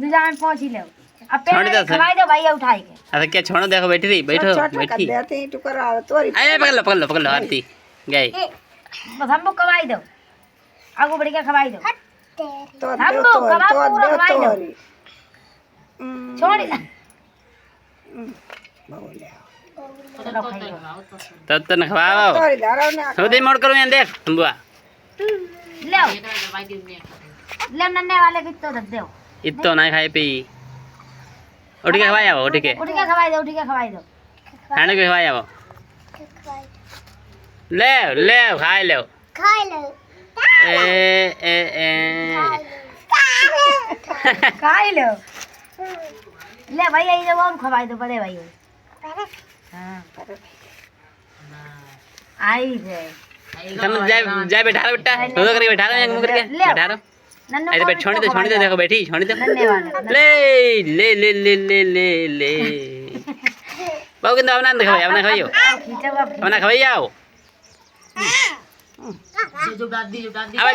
दूजा में पहुंच ही ले अब छोड़ दो पेड़ सर। खवाई दो भाई उठाई के अरे क्या छोड़ो देखो बैठी रही बैठो बैठी देते ही टुकर आओ तोरी अरे पकड़ लो आरती गई बस हमको खवाई दो आगू बढ़ के खवाई दो तो हम दे लोग तोरी कबाब तो पूरा दे खवाई दो। तोरी छोड़ बोले चलो खाइयो तब तो न खवाओ तोरी दारो ने सौदे मोड़ करो यहाँ देख बुआ ले आओ। ले नन्हे वाले की तो दे दो इतो ना खाए पी उठ के खवाया उठ के उठ के खवाई दो उठ के खवाई दो खाने को खवाया ले ले खाए लो ए खाई लो ले भाई आई जब और खवाई दो बड़े भाई हां आई रे तुम जाए बैठा लो बेटा दो करी बैठा लो मुंह करके बैठा लो नन्हे ऐसे बैठ छोड़ दो देखो बैठी छोड़ दो नन्हे वाले ले ले ले ले ले ले ले बाबू किंतु अपना खवाइयो खींचो अब अपना खवाइयो अब